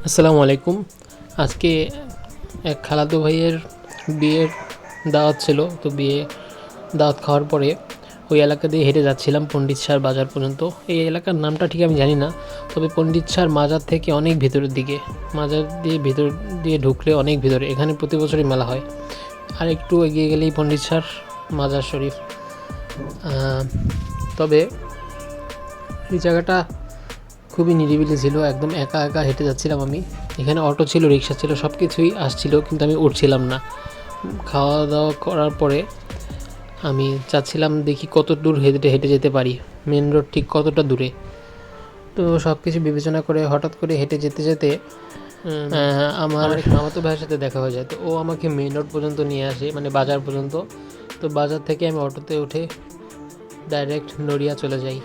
আসসালামু আলাইকুম। আজকে এক খালাতো ভাইয়ের বিয়ের দাওয়াত ছিল। তো দাওয়াত খাওয়ার পরে ওই এলাকা দিয়ে হেঁটে যাচ্ছিলাম পণ্ডিত শাহর বাজার পর্যন্ত। এই এলাকার নামটা ঠিক আমি জানি না, তবে পণ্ডিত শাহর মাজার থেকে অনেক ভিতরের দিকে, মাজার দিয়ে ভিতর দিয়ে ঢুকলে অনেক ভিতরে। এখানে প্রতি বছরই মেলা হয়। আর একটু এগিয়ে গেলেই পণ্ডিত শাহর মাজার শরীফ। তবে এই জায়গাটা খুবই নিরিবিলি ছিল, একদম একা একা হেঁটে যাচ্ছিলাম আমি। এখানে অটো ছিল, রিক্সা ছিল, সব কিছুই আসছিল, কিন্তু আমি উঠছিলাম না। খাওয়া দাওয়া করার পরে আমি চাচ্ছিলাম দেখি কত দূর হেঁটে হেঁটে যেতে পারি, মেন রোড ঠিক কতটা দূরে। তো সব কিছু বিবেচনা করে হঠাৎ করে হেঁটে যেতে যেতে আমার এক মামাতো ভাইয়ের সাথে দেখা হয়ে যায়। তো ও আমাকে মেন রোড পর্যন্ত নিয়ে আসে, মানে বাজার পর্যন্ত। তো বাজার থেকে আমি অটোতে উঠে ডাইরেক্ট নড়িয়া চলে যাই।